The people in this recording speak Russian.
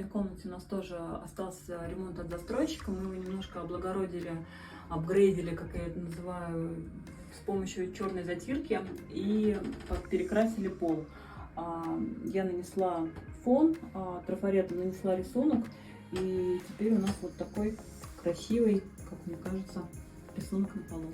спальной комнате у нас тоже остался ремонт от застройщика. Мы его немножко облагородили, апгрейдили, как я это называю, с помощью черной затирки и перекрасили пол. Я нанесла фон, трафаретом нанесла рисунок, и теперь у нас вот такой красивый, как мне кажется, рисунок на полу.